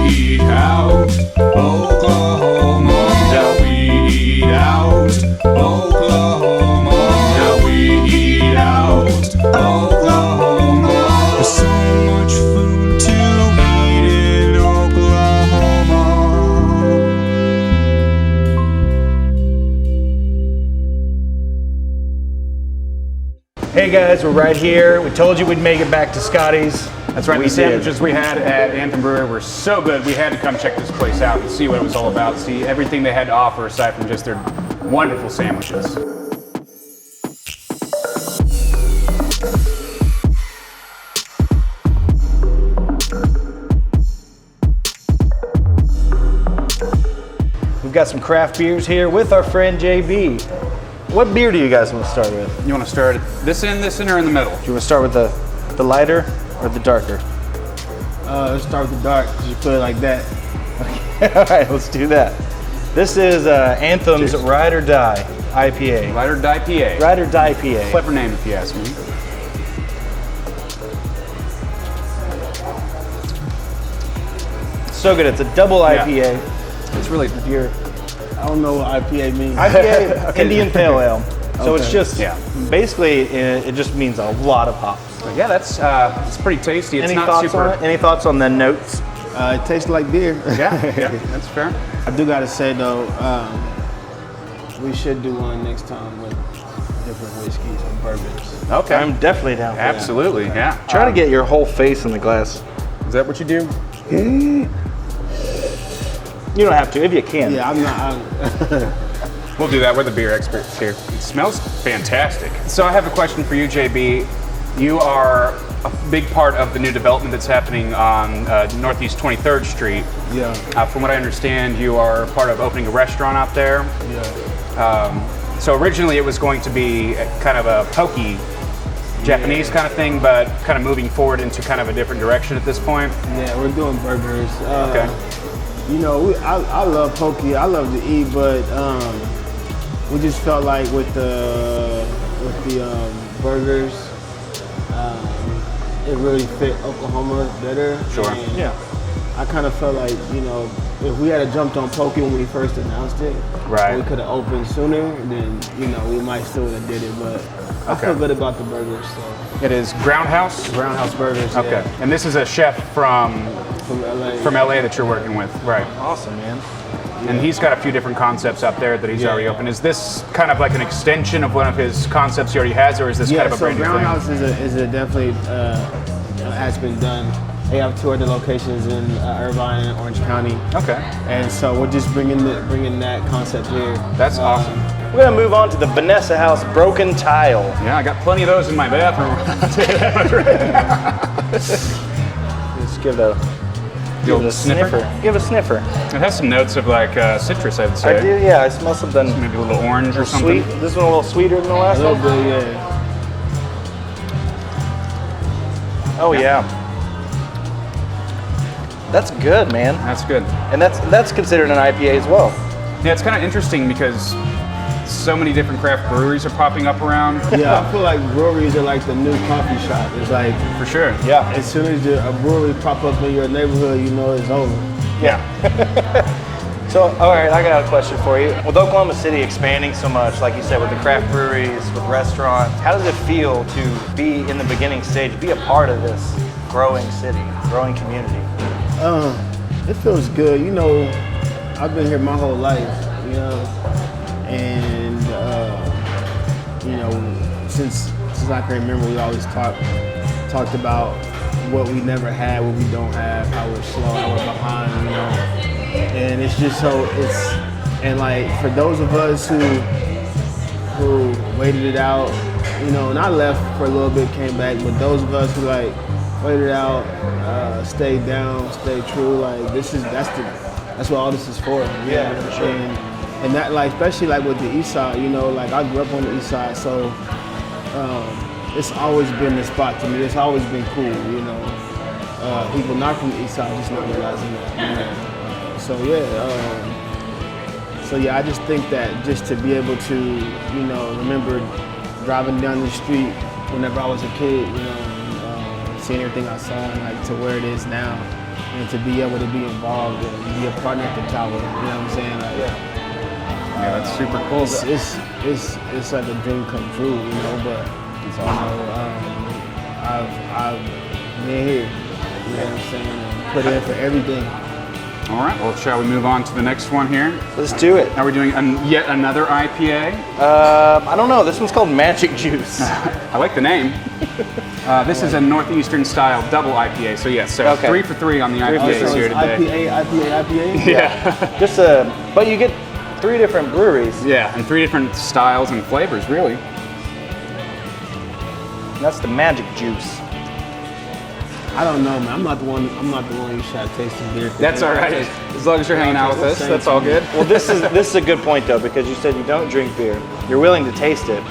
eat out Oklahoma. Now we eat out Oklahoma. Now we eat out Oklahoma. There's so much food to eat in Oklahoma. Hey guys, we're right here. We told you we'd make it back to Scottie's. That's right. We The did. sandwiches we had at Anthem Brewery were so good. We had to come check this place out and see what it was all about. See everything they had to offer aside from just their wonderful sandwiches. We've got some craft beers here with our friend Jabee. What beer do you guys want to start with? You want to start this end, or in the middle? Do you want to start with the lighter or the darker? Let's start with the dark, because you put it like that. All right, let's do that. This is Anthem's Cheers. Ride or Die IPA. Ride or Die PA. Ride or Die PA. Clever name if you ask me. So good. It's a double IPA. It's really If you're I don't know what IPA means. IPA, Indian Pale Ale. So it's Okay. just basically it just means a lot of hops. yeah. That's it's pretty tasty. It's Any not thoughts super. on it? Any thoughts on the notes? It tastes like beer. Yeah, that's fair. I do gotta say though, we should do one next time with different whiskeys and bourbons. Okay. I'm definitely down for that. Absolutely. Yeah. Try to get your whole face in the glass. Is that what you do? You don't have to if you can. Yeah, I'm not. We'll do that. We're the beer experts here. It smells fantastic. So I have a question for you, JB. You are a big part of the new development that's happening on Northeast 23rd Street. Yeah. From what I understand, you are part of opening a restaurant out there. Yeah. So originally it was going to be kind of a pokey Japanese kind of thing, but kind of moving forward into kind of a different direction at this point. Yeah, we're doing burgers. Okay. You know, I love poke. I love to eat, but we just felt like with the burgers, it really fit Oklahoma better. Sure. And Yeah. I kind of felt like, you know, if we had jumped on poke when we first announced it, Right. we could have opened sooner. Then you know we might still have did it, but I feel good about the burgers. So It is Groundhouse. Groundhouse Burgers. Okay. Yeah, And this is a chef from from LA. LA that you're working with, right? Awesome, man. And he's got a few different concepts out there that he's already opened. Is this kind of like an extension of one of his concepts he already has, or is this kind of a so brand new thing? Groundhouse is a definitely has been done. They have two other locations in Irvine and Orange County, Okay, and so we're just bringing that concept here. that's awesome. We're gonna move on to the Vanessa House Broken Tile. Yeah, I got plenty of those in my bathroom. Let's give it The old a sniffer. Give it a sniffer. It has some notes of like citrus, I would say. I do, yeah. I smell something Maybe a little orange or something. sweet. This one a little sweeter than the A last little one. bit, yeah. Oh yeah. That's good, man. That's good. And that's considered an IPA as well. Yeah, it's kind of interesting because so many different craft breweries are popping up around. Yeah, I feel like breweries are like the new coffee shop. It's like For sure. Yeah. as soon as a brewery pop up in your neighborhood, you know it's over. Yeah. So, all right, I got a question for you. With Oklahoma City expanding so much, like you said, with the craft breweries, with restaurants, how does it feel to be in the beginning stage, be a part of this growing city, growing community? It feels good. You know, I've been here my whole life, you know, and you know, since I can remember, we always talked about what we never had, what we don't have, how we're slow, how we're behind, you know. And it's just so and like for those of us who waited it out, you know, and I left for a little bit, came back, but those of us who like waited it out, stayed down, stayed true, like that's what all this is for. Yeah, for sure. And that, like, especially like with the East Side, you know, like I grew up on the East Side, so it's always been the spot to me. It's always been cool, you know. People not from the East Side just not realizing that. You know? So yeah, I just think that just to be able to, you know, remember driving down the street whenever I was a kid, you know, seeing everything I saw and like to where it is now, and to be able to be involved and be a partner at the tower. You know what I'm saying? Like, Yeah, that's super cool. it's like a dream come true, you know. But I've been here. You know what I'm saying? And put in for everything. All right, well, shall we move on to the next one here? Let's do it. Now we're doing yet another IPA. I don't know. This one's called Magic Juice. I like the name. This is a Northeastern style double IPA, so yes, so Okay. 3 for 3 on the IPAs here today. IPA. Yeah. Just but you get 3 different breweries. Yeah, and 3 different styles and flavors, really. That's the Magic Juice. I don't know, man. I'm not the one you should taste the beer. That's all right. As long as you're hanging out with us, that's all good. Well, this is a good point though, because you said you don't drink beer. You're willing to taste it,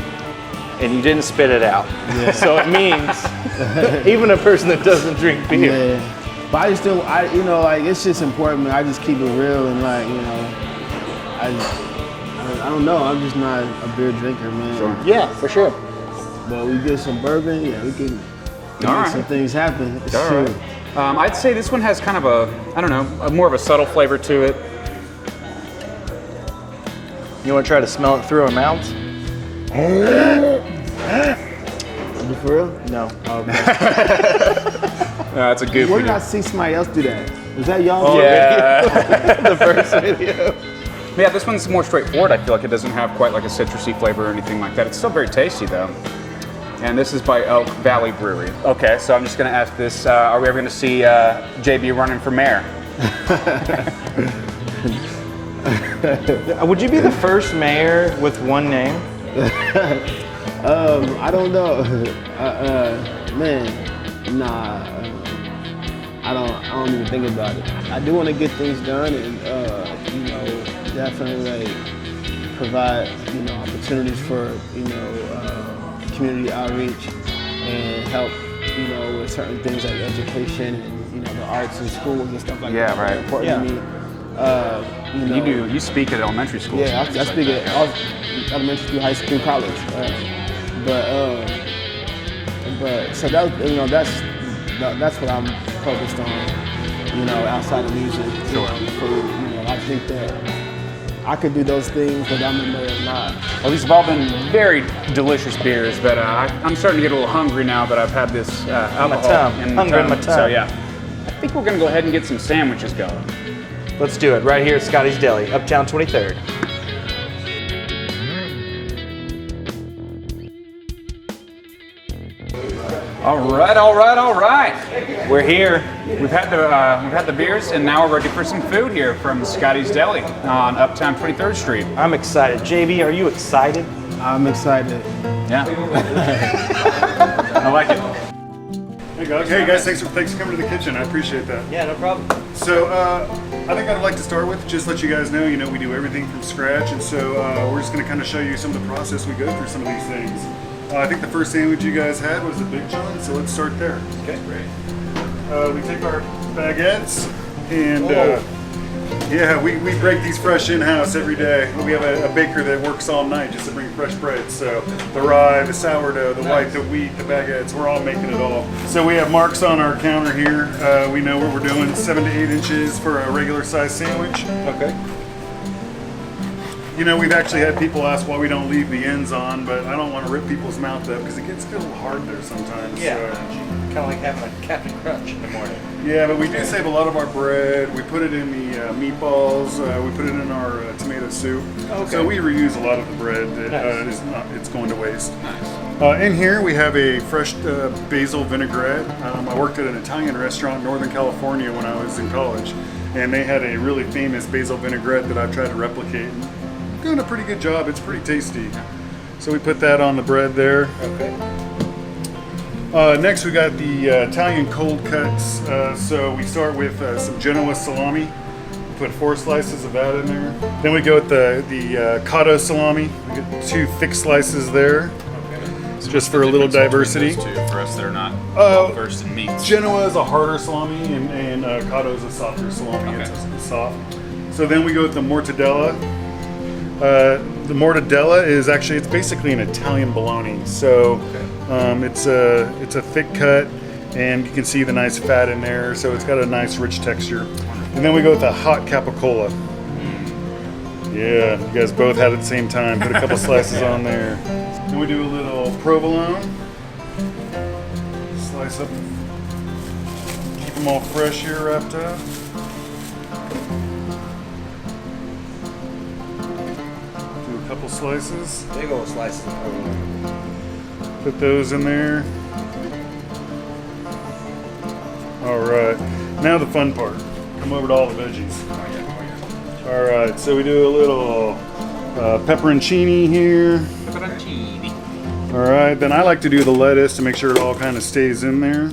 and you didn't spit it out. Yeah. So it means even a person that doesn't drink beer. Yeah. But I just don't. You know, like it's just important, man. I just keep it real and like, you know, I don't know. I'm just not a beer drinker, man. Sure. Yeah, for sure. But we get some bourbon, yeah, we can make some things happen. It's All true. right. I'd say this one has kind of more of a subtle flavor to it. You want to try to smell it through our mouths? You for real? No. That's a good Where one. did I see somebody else do that? Was that y'all? Yeah. The first video. Yeah, this one's more straightforward. I feel like it doesn't have quite like a citrusy flavor or anything like that. It's still very tasty though. And this is by Elk Valley Brewery. Okay, so I'm just gonna ask this, are we ever gonna see Jabee running for mayor? Would you be the first mayor with one name? I don't know. Man, nah. I don't even think about it. I do want to get things done and you know, definitely like provide, you know, opportunities for, you know, community outreach and help, you know, with certain things like education and, you know, the arts and schools and stuff like that. right. Important to me. You know, You speak at elementary school. yeah, I speak at elementary school, high school, college. But so that, you know, that's what I'm focused on. You know, outside of music, Sure. Food. You know, I think that I could do those things, but I'm the mayor not. Well, these have all been very delicious beers, but I'm starting to get a little hungry now that I've had this alcohol tongue. in Hunger in my So tongue. yeah, I think we're gonna go ahead and get some sandwiches going. Let's do it right here at Scottie's Deli, Uptown 23rd. All right. We're here. We've had the beers, and now we're ready for some food here from Scotty's Deli on Uptown 23rd Street. I'm excited. JB, are you excited? I'm excited. Yeah. I like it. Hey guys, thanks for coming to the kitchen. I appreciate that. Yeah, no problem. So I think I'd like to start with just let you guys know, we do everything from scratch, and so we're just going to kind of show you some of the process we go through some of these things. I think the first sandwich you guys had was the Big John, so let's start there. Okay, great. We take our baguettes and yeah, we break these fresh in-house every day. We have a baker that works all night just to bring fresh bread. So the rye, the sourdough, the white, the wheat, the baguettes, we're all making it all. So we have marks on our counter here. We know what we're doing, 7 to 8 inches for a regular size sandwich. Okay. We've actually had people ask why we don't leave the ends on, but I don't want to rip people's mouth up because it gets a little hard there sometimes. Yeah, kind of like having a Captain Crunch in the morning. Yeah, but we do save a lot of our bread. We put it in the meatballs. We put it in our tomato soup. Okay. So we reuse a lot of the bread that it's going to waste. Nice. In here we have a fresh basil vinaigrette. I worked at an Italian restaurant in Northern California when I was in college, and they had a really famous basil vinaigrette that I've tried to replicate. Doing a pretty good job. It's pretty tasty. So we put that on the bread there. Okay. Next we got the Italian cold cuts. So we start with some Genoa salami. We put 4 slices of that in there. Then we go with the cotto salami. We get 2 thick slices there. Okay. Just for a little diversity. Those two, for us that are not well versed in meats. Genoa is a harder salami and cotto is a softer salami. Okay. It's soft. So then we go with the mortadella. The mortadella is basically an Italian bologna. So it's a thick cut, and you can see the nice fat in there, so it's got a nice rich texture. And then we go with the hot capicola. Yeah, you guys both had it at the same time. Put a couple slices on there. Then we do a little provolone. Slice up, keep them all fresh here, wrapped up. Do a couple slices. Big old slices of provolone. Put those in there. All right, now the fun part. Come over to all the veggies. All right, so we do a little pepperoncini here. All right, then I like to do the lettuce to make sure it all kind of stays in there.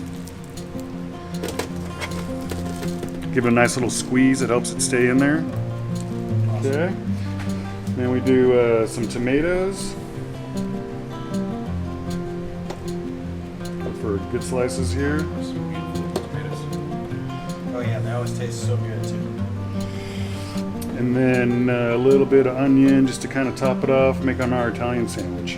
Give it a nice little squeeze, it helps it stay in there. Okay, then we do some tomatoes. Look for good slices here. Oh yeah, they always taste so good too. And then a little bit of onion just to kind of top it off, make on our Italian sandwich.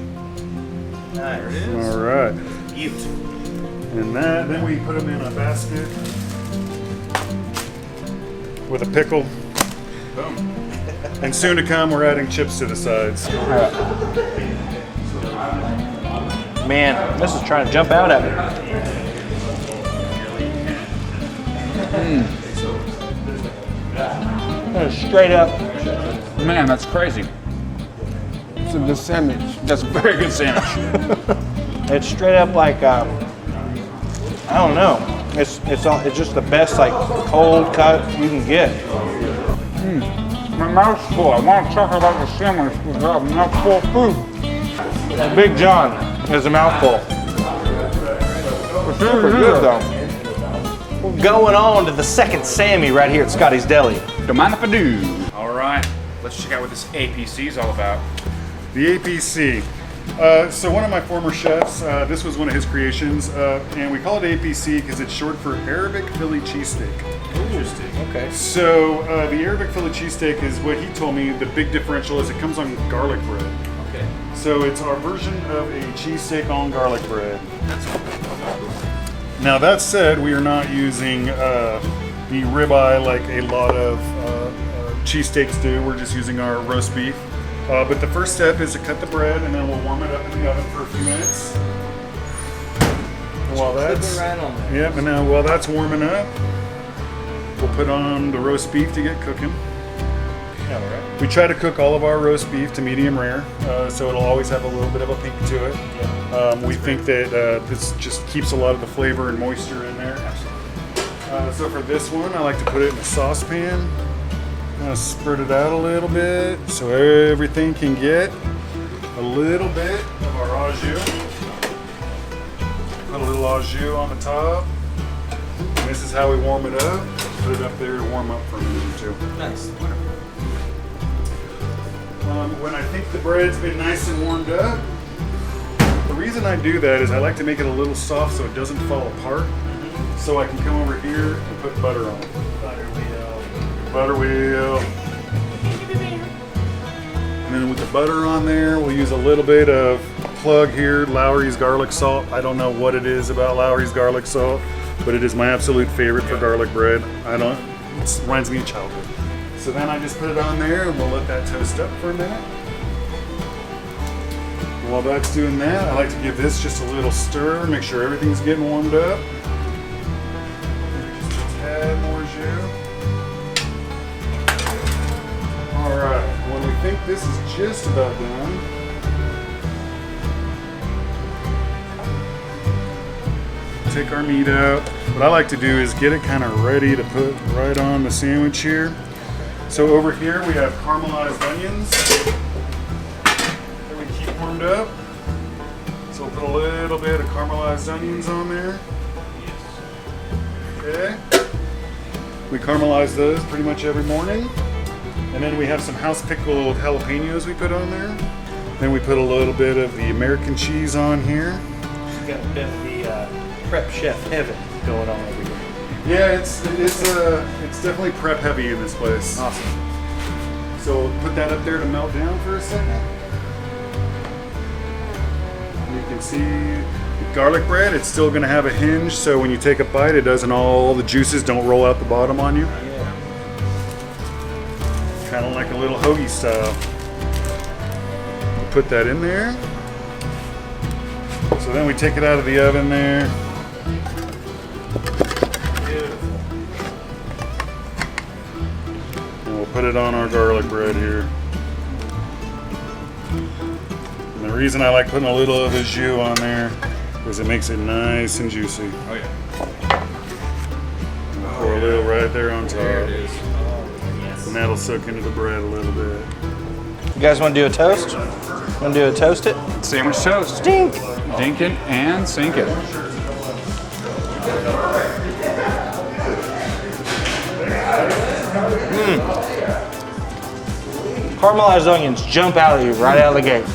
Nice. All right. Cute. And then we put them in a basket with a pickle. Boom. And soon to come, we're adding chips to the sides. Man, this is trying to jump out at me. That is straight up. Man, that's crazy. It's a good sandwich. That's a very good sandwich. It's straight up like I don't know. It's just the best like cold cut you can get. My mouth's full. I want to talk about the sandwich because I'm not full of food. Big John is a mouthful. Super good though. We're going on to the second Sammy right here at Scottie's Deli. Don't mind if I do. All right, let's check out what this APC is all about. The APC. So one of my former chefs, this was one of his creations, and we call it APC because it's short for Arabic Philly cheesesteak. Interesting. Okay. So the Arabic Philly cheesesteak is what he told me the big differential is it comes on garlic bread. Okay. So it's our version of a cheesesteak on garlic bread. Now that said, we are not using the ribeye like a lot of cheesesteaks do. We're just using our roast beef. But the first step is to cut the bread, and then we'll warm it up in the oven for a few minutes. While that's right on there. yep, and now while that's warming up, we'll put on the roast beef to get cooking. All right. We try to cook all of our roast beef to medium rare, so it'll always have a little bit of a pink to it. We think that this just keeps a lot of the flavor and moisture in there. So for this one, I like to put it in a saucepan. Kind of spread it out a little bit so everything can get a little bit of our au jus. Put a little au jus on the top. And this is how we warm it up. Put it up there to warm up for a minute or two. Nice. When I think the bread's been nice and warmed up, the reason I do that is I like to make it a little soft so it doesn't fall apart. So I can come over here and put butter on it. Butter wheel. And then with the butter on there, we'll use a little bit of plug here, Lowry's garlic salt. I don't know what it is about Lowry's garlic salt, but it is my absolute favorite for garlic bread. It reminds me of childhood. So then I just put it on there and we'll let that toast up for a minute. While that's doing that, I like to give this just a little stir, make sure everything's getting warmed up. Just a tad more jus. All right, when we think this is just about done, take our meat out. What I like to do is get it kind of ready to put right on the sandwich here. So over here we have caramelized onions that we keep warmed up. So we'll put a little bit of caramelized onions on there. Okay. We caramelize those pretty much every morning. And then we have some house pickled jalapenos we put on there. Then we put a little bit of the American cheese on here. You got a bit of the prep chef heaven going on over here. Yeah, it's definitely prep heavy in this place. Awesome. So we'll put that up there to melt down for a second. You can see the garlic bread, it's still gonna have a hinge, so when you take a bite, it doesn't all the juices don't roll out the bottom on you. Kind of like a little hoagie style. Put that in there. So then we take it out of the oven there. And we'll put it on our garlic bread here. And the reason I like putting a little of the jus on there is it makes it nice and juicy. Oh yeah. And pour a little right there on top. There it is. And that'll soak into the bread a little bit. You guys want to do a toast? Want to do a toast it? Sandwich toast. Dink. Dink it and sink it. Caramelized onions jump out at you right out of the gate.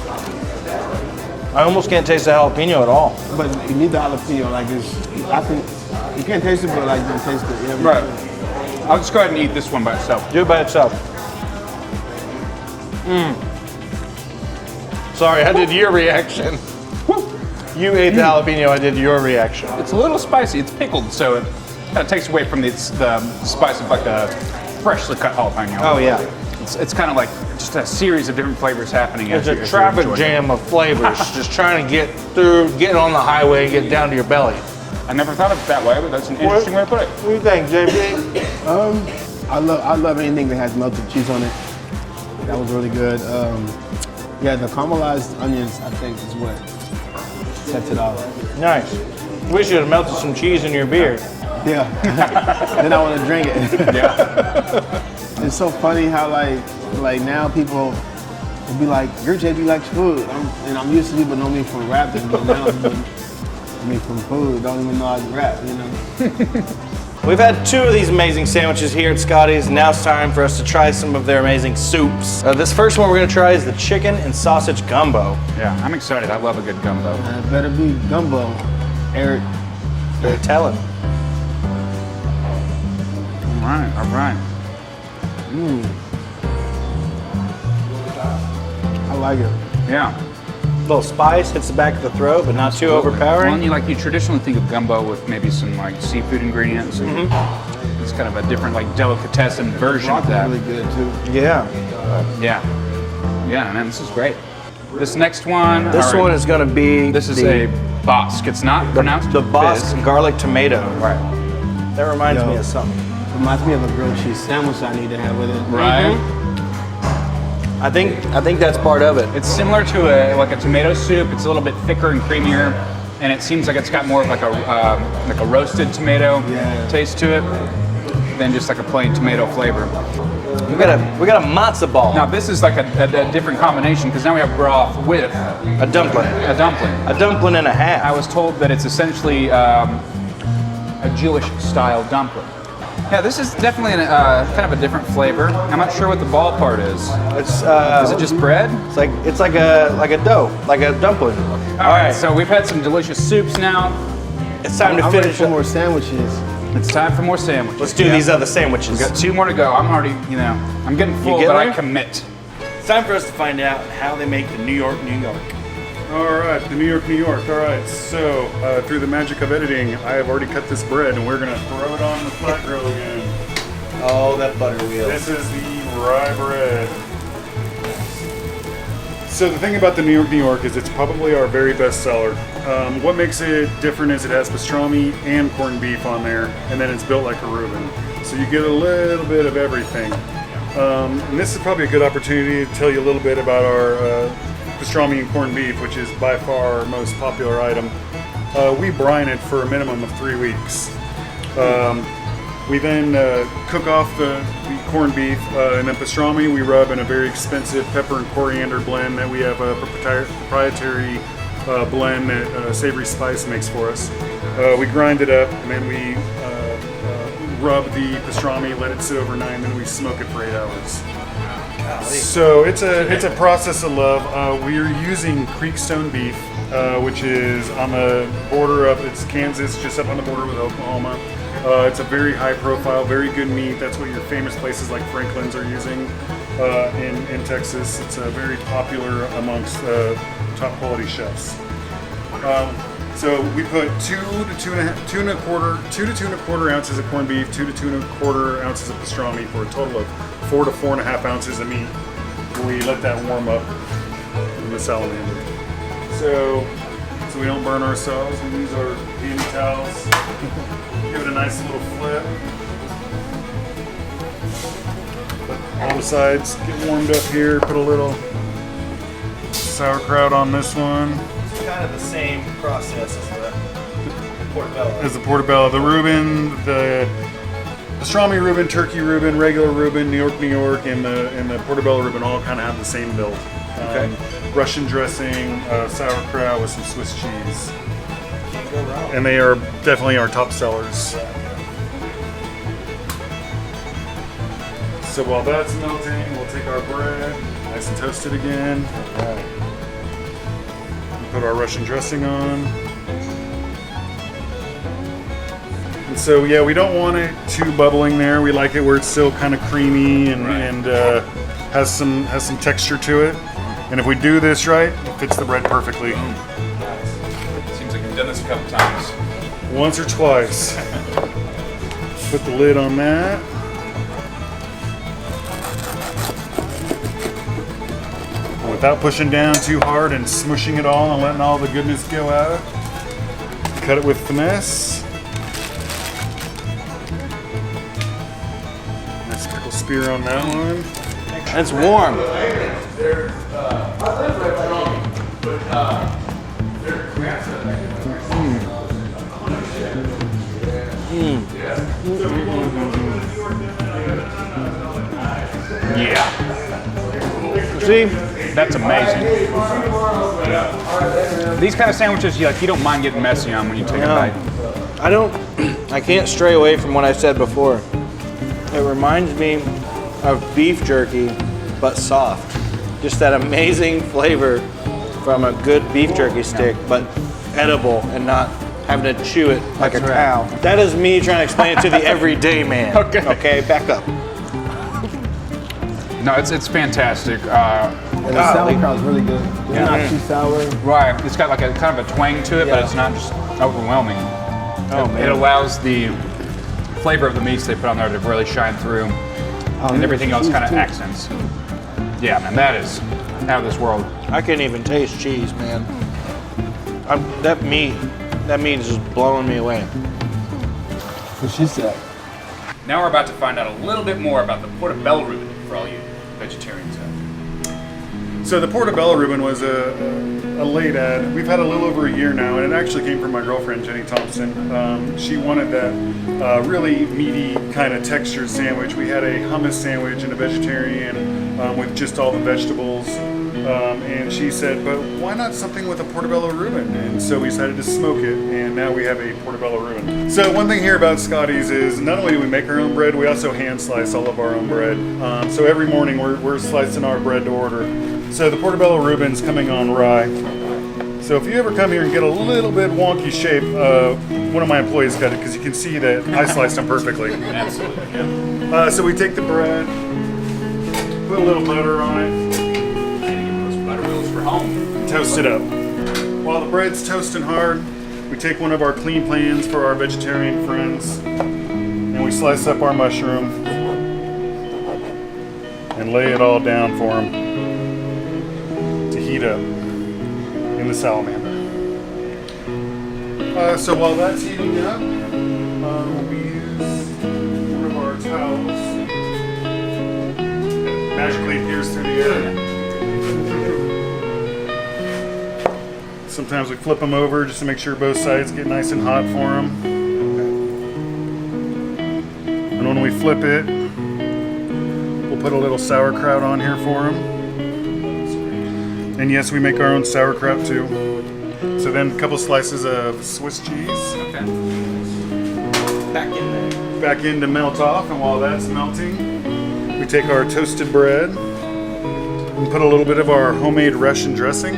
I almost can't taste the jalapeno at all. But you need the jalapeno, like this. I think you can't taste it, but like you can taste it. You know what I mean? Right. I'll just go ahead and eat this one by itself. Do it by itself. Sorry, I did your reaction. You ate the jalapeno, I did your reaction. It's a little spicy. It's pickled, so it kind of takes away from the spice of like a freshly cut jalapeno. Oh yeah. It's kind of like just a series of different flavors happening. It's as a you traffic enjoy it. jam of flavors, just trying to get through, getting on the highway and get down to your belly. I never thought of it that way, but that's an interesting way to put it. What do you think, JB? I love anything that has melted cheese on it. That was really good. Yeah, the caramelized onions, I think, is what sets it off. Nice. Wish you had melted some cheese in your beer. Yeah. Then I want to drink it. Yeah. It's so funny how like now people will be like, your JB likes food. I'm used to people know me from rapping, but now people know me from food. Don't even know I can rap, you know? We've had 2 of these amazing sandwiches here at Scotty's. Now it's time for us to try some of their amazing soups. This first one we're gonna try is the chicken and sausage gumbo. Yeah, I'm excited. I love a good gumbo. It better be gumbo, Eric. They're telling. All right, all right. I like it. Yeah. A little spice hits the back of the throat, but not too overpowering. Well, you traditionally think of gumbo with maybe some like seafood ingredients. And it's kind of a different like delicatessen version of that. Really good too. Yeah. Yeah. Yeah, man, this is great. This next one. This all right, one is gonna be This is a Bosque. It's not pronounced the Bosque Biz. garlic tomato. Right. That reminds Yo. me of something. Reminds me of a grilled cheese sandwich I need to have with it. Right. I think that's part of it. It's similar to like a tomato soup. It's a little bit thicker and creamier, and it seems like it's got more of like a roasted tomato taste to it than just like a plain tomato flavor. We got a matzo ball. Now this is like a different combination because now we have broth with A dumpling. a dumpling. A dumpling and a half. I was told that it's essentially a Jewish style dumpling. Yeah, this is definitely kind of a different flavor. I'm not sure what the ball part is. It's Is it just bread? it's like a dough, like a dumpling. All right, so we've had some delicious soups now. It's time to I'm ready finish for up. more sandwiches. It's time for more sandwiches. Let's do these other sandwiches. We've got 2 more to go. I'm already, I'm getting full, get but I there? commit. It's time for us to find out how they make the New York, New York. All right, the New York, New York. All right, so through the magic of editing, I have already cut this bread, and we're gonna throw it on the flat grill again. Oh, that butter wheel. This is the rye bread. So the thing about the New York, New York is it's probably our very best seller. What makes it different is it has pastrami and corned beef on there, and then it's built like a Reuben. So you get a little bit of everything. And this is probably a good opportunity to tell you a little bit about our pastrami and corned beef, which is by far our most popular item. We brine it for a minimum of 3 weeks. We then cook off the corned beef, and then pastrami we rub in a very expensive pepper and coriander blend that we have a proprietary blend that Savory Spice makes for us. We grind it up, and then we rub the pastrami, let it sit overnight, and then we smoke it for 8 hours. So it's a process of love. We are using Creekstone beef, which is on the border of Kansas, just up on the border with Oklahoma. It's a very high profile, very good meat. That's what your famous places like Franklin's are using in Texas. It's very popular amongst top quality chefs. So we put 2 to 2.25 ounces of corned beef, 2 to 2.25 ounces of pastrami for a total of 4 to 4.5 ounces of meat. We let that warm up in the salamander. So we don't burn ourselves, we use our handy towels. Give it a nice little flip. Let all the sides get warmed up here. Put a little sauerkraut on this one. It's kind of the same process as the portobello. As the portobello, the Reuben, the pastrami Reuben, turkey Reuben, regular Reuben, New York, and the portobello Reuben all kind of have the same build. Okay. Russian dressing, sauerkraut with some Swiss cheese. Can't go wrong. And they are definitely our top sellers. So while that's melting, we'll take our bread, nice and toasted again. Put our Russian dressing on. And so yeah, we don't want it too bubbling there. We like it where it's still kind of creamy and has some texture to it. And if we do this right, it fits the bread perfectly. Seems like you've done this a couple times. Once or twice. Put the lid on that. Without pushing down too hard and smushing it all and letting all the goodness go out. Cut it with finesse. Nice pickle spear on that one. It's warm. Yeah, See? that's amazing. These kind of sandwiches, you don't mind getting messy on when you take a bite. I can't stray away from what I said before. It reminds me of beef jerky, but soft. Just that amazing flavor from a good beef jerky stick, but edible and not having to chew it like a cow. That is me trying to explain it to the everyday man. Okay, back up. No, it's fantastic. And the sauerkraut's really good. It's not too sour. Right, it's got like a kind of a twang to it, but it's not just overwhelming. It allows the flavor of the meats they put on there to really shine through, and everything else kind of accents. Yeah, man, that is out of this world. I can't even taste cheese, man. That meat is just blowing me away. What she said. Now we're about to find out a little bit more about the portobello Reuben for all you vegetarians out there. So the portobello Reuben was a late ad. We've had a little over a year now, and it actually came from my girlfriend, Jenny Thompson. She wanted that really meaty kind of textured sandwich. We had a hummus sandwich and a vegetarian with just all the vegetables. And she said, but why not something with a portobello Reuben? And so we decided to smoke it, and now we have a portobello Reuben. So one thing here about Scottie's is not only do we make our own bread, we also hand slice all of our own bread. So every morning we're slicing our bread to order. So the portobello Reuben's coming on rye. So if you ever come here and get a little bit wonky shape, one of my employees cut it because you can see that I sliced them perfectly. Absolutely. So we take the bread, put a little butter on it, Those butter wheels for home. toast it up. While the bread's toasting hard, we take one of our clean pans for our vegetarian friends, and we slice up our mushroom and lay it all down for them to heat up in the salamander. So while that's heating up, we use one of our towels that magically appears through the air. Sometimes we flip them over just to make sure both sides get nice and hot for them. And when we flip it, we'll put a little sauerkraut on here for them. And yes, we make our own sauerkraut too. So then a couple slices of Swiss cheese. Okay. Back in there. Back in to melt off, and while that's melting, we take our toasted bread and put a little bit of our homemade Russian dressing.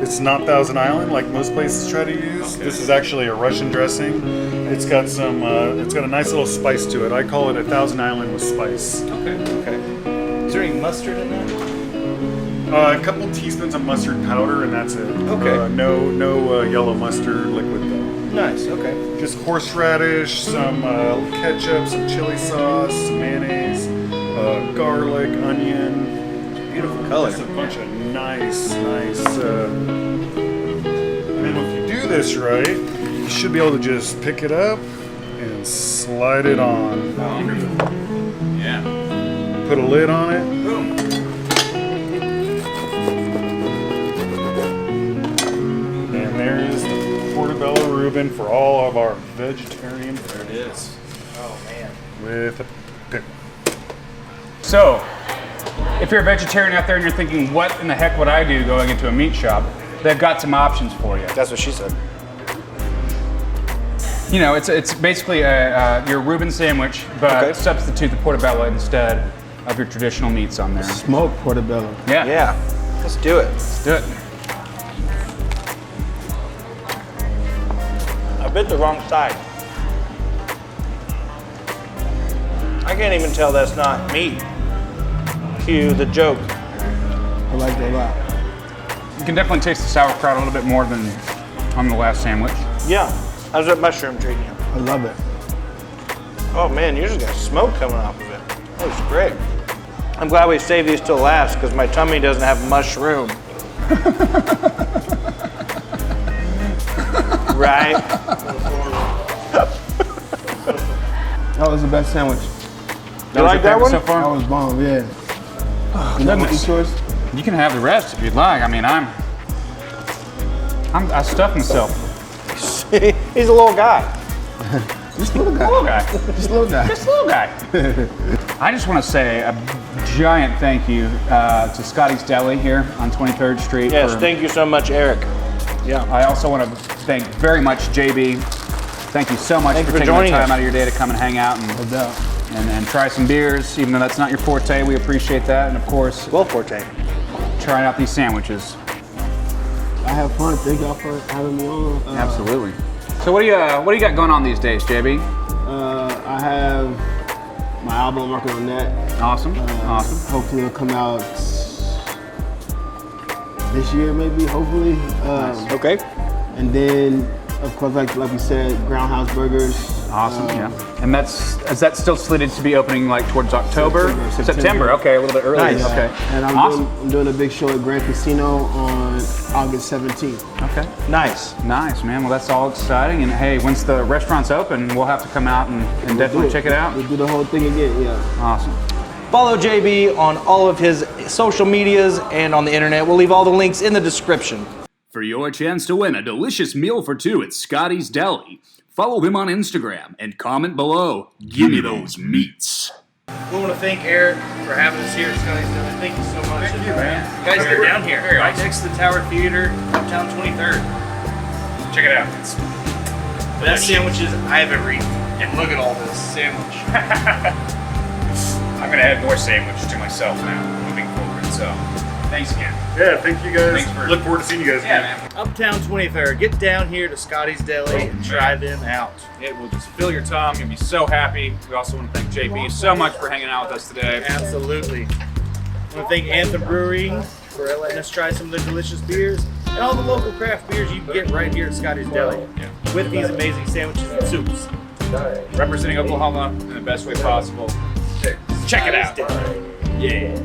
It's not Thousand Island like most places try to use. Okay. This is actually a Russian dressing. It's got some, it's got a nice little spice to it. I call it a Thousand Island with spice. Okay. Okay. Is there any mustard in that? A couple teaspoons of mustard powder, and that's it. Okay. No yellow mustard liquid though. Nice. Okay. Just horseradish, some ketchup, some chili sauce, some mayonnaise, garlic, onion. Beautiful color. Just a bunch of nice. And then if you do this right, you should be able to just pick it up and slide it on. Yeah. Put a lid on it. Boom. And there is the portobello Reuben for all of our vegetarian There it is. Oh man. with a pickle. So, if you're a vegetarian out there and you're thinking, what in the heck would I do going into a meat shop? They've got some options for you. That's what she said. You know, it's basically your Reuben sandwich, but Okay. substitute the portobello instead of your traditional meats on there. Smoked portobello. Yeah. Yeah. Let's do it. Let's do it. I bit the wrong side. I can't even tell that's not meat. Cue the joke. I like that a lot. You can definitely taste the sauerkraut a little bit more than on the last sandwich. Yeah. How's that mushroom treating you? I love it. Oh man, you just got smoke coming off of it. That was great. I'm glad we saved these till last because my tummy doesn't have mushroom. Right? That was the best sandwich. You like that one? So That far? was bomb, yeah. Oh, You want to goodness. eat yours? You can have the rest if you'd like. I mean, I stuffed myself. He's a little guy. Just a little guy. Little guy. Just a little guy. Just a little guy. I just want to say a giant thank you to Scottie's Deli here on 23rd Street. Yes, for- thank you so much, Eric. Yeah. I also want to thank very much Jabee. Thank you so much Thank for you for taking the joining time us. out of your day to come and hang out No and, doubt. and try some beers, even though that's not your forte. We appreciate that. And of course, Well, Forte. trying out these sandwiches. I have fun. Thank y'all for having me on. Absolutely. So what do you got going on these days, JB? I have my album. I'm working on that. Awesome. Awesome. Hopefully it'll come out this year, maybe. Hopefully. Okay. And then, of course, like we said, Groundhouse Burgers. Awesome. Yeah. And is that still slated to be opening like towards October? September. Okay, a little bit early. Nice. Okay. And I'm doing a big show at Grand Casino on August 17th. Okay. Nice. Nice, man. Well, that's all exciting. And hey, once the restaurant's open, we'll have to come out and definitely check it out. We'll do the whole thing again, yeah. Awesome. Follow JB on all of his social medias and on the internet. We'll leave all the links in the description. For your chance to win a delicious meal for two at Scottie's Deli, follow him on Instagram and comment below. Give me those meats. We want to thank Eric for having us here at Scotty's Deli. Thank you so much. Thank you, man. You guys get down here. Very Right awesome. next to the Tower Theater, uptown 23rd. Check it out. It's Best sandwiches I've ever eaten. And look at all this sandwich. I'm gonna add more sandwich to myself now, moving forward. So, thanks again. Yeah, thank you guys. Thanks for- Look forward to seeing you guys Yeah, again. man. Uptown 23rd. Get down here to Scotty's Deli and try them out. It will just fill your tongue. You'll be so happy. We also want to thank JB so much for hanging out with us today. Absolutely. I want to thank Anthem Brewing for letting us try some of their delicious beers and all the local craft beers you can get right here at Scotty's Deli with these amazing sandwiches and soups. Representing Oklahoma in the best way possible. Check it out. Yeah.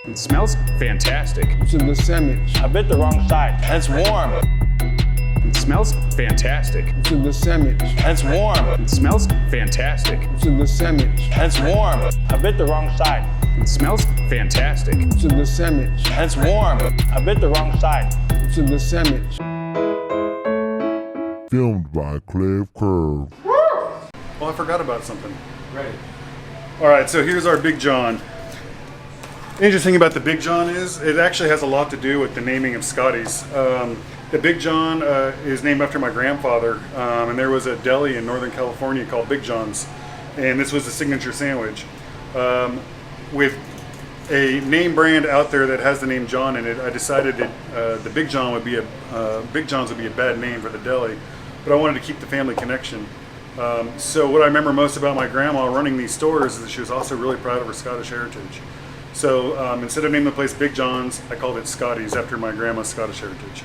It smells fantastic. It's a good sandwich. I bit the wrong side. It's warm. It smells fantastic. It's a good sandwich. It's warm. It smells fantastic. It's a good sandwich. It's warm. I bit the wrong side. It smells fantastic. It's a good sandwich. It's warm. I bit the wrong side. It's a good sandwich. Filmed by Cliff Curve. Well, I forgot about something. Right. All right, so here's our Big John. The interesting about the Big John is it actually has a lot to do with the naming of Scotty's. The Big John is named after my grandfather, and there was a deli in Northern California called Big John's, and this was the signature sandwich. With a name brand out there that has the name John in it, I decided that the Big John would be Big John's would be a bad name for the deli, but I wanted to keep the family connection. So what I remember most about my grandma running these stores is that she was also really proud of her Scottish heritage. So instead of naming the place Big John's, I called it Scottie's after my grandma's Scottish heritage.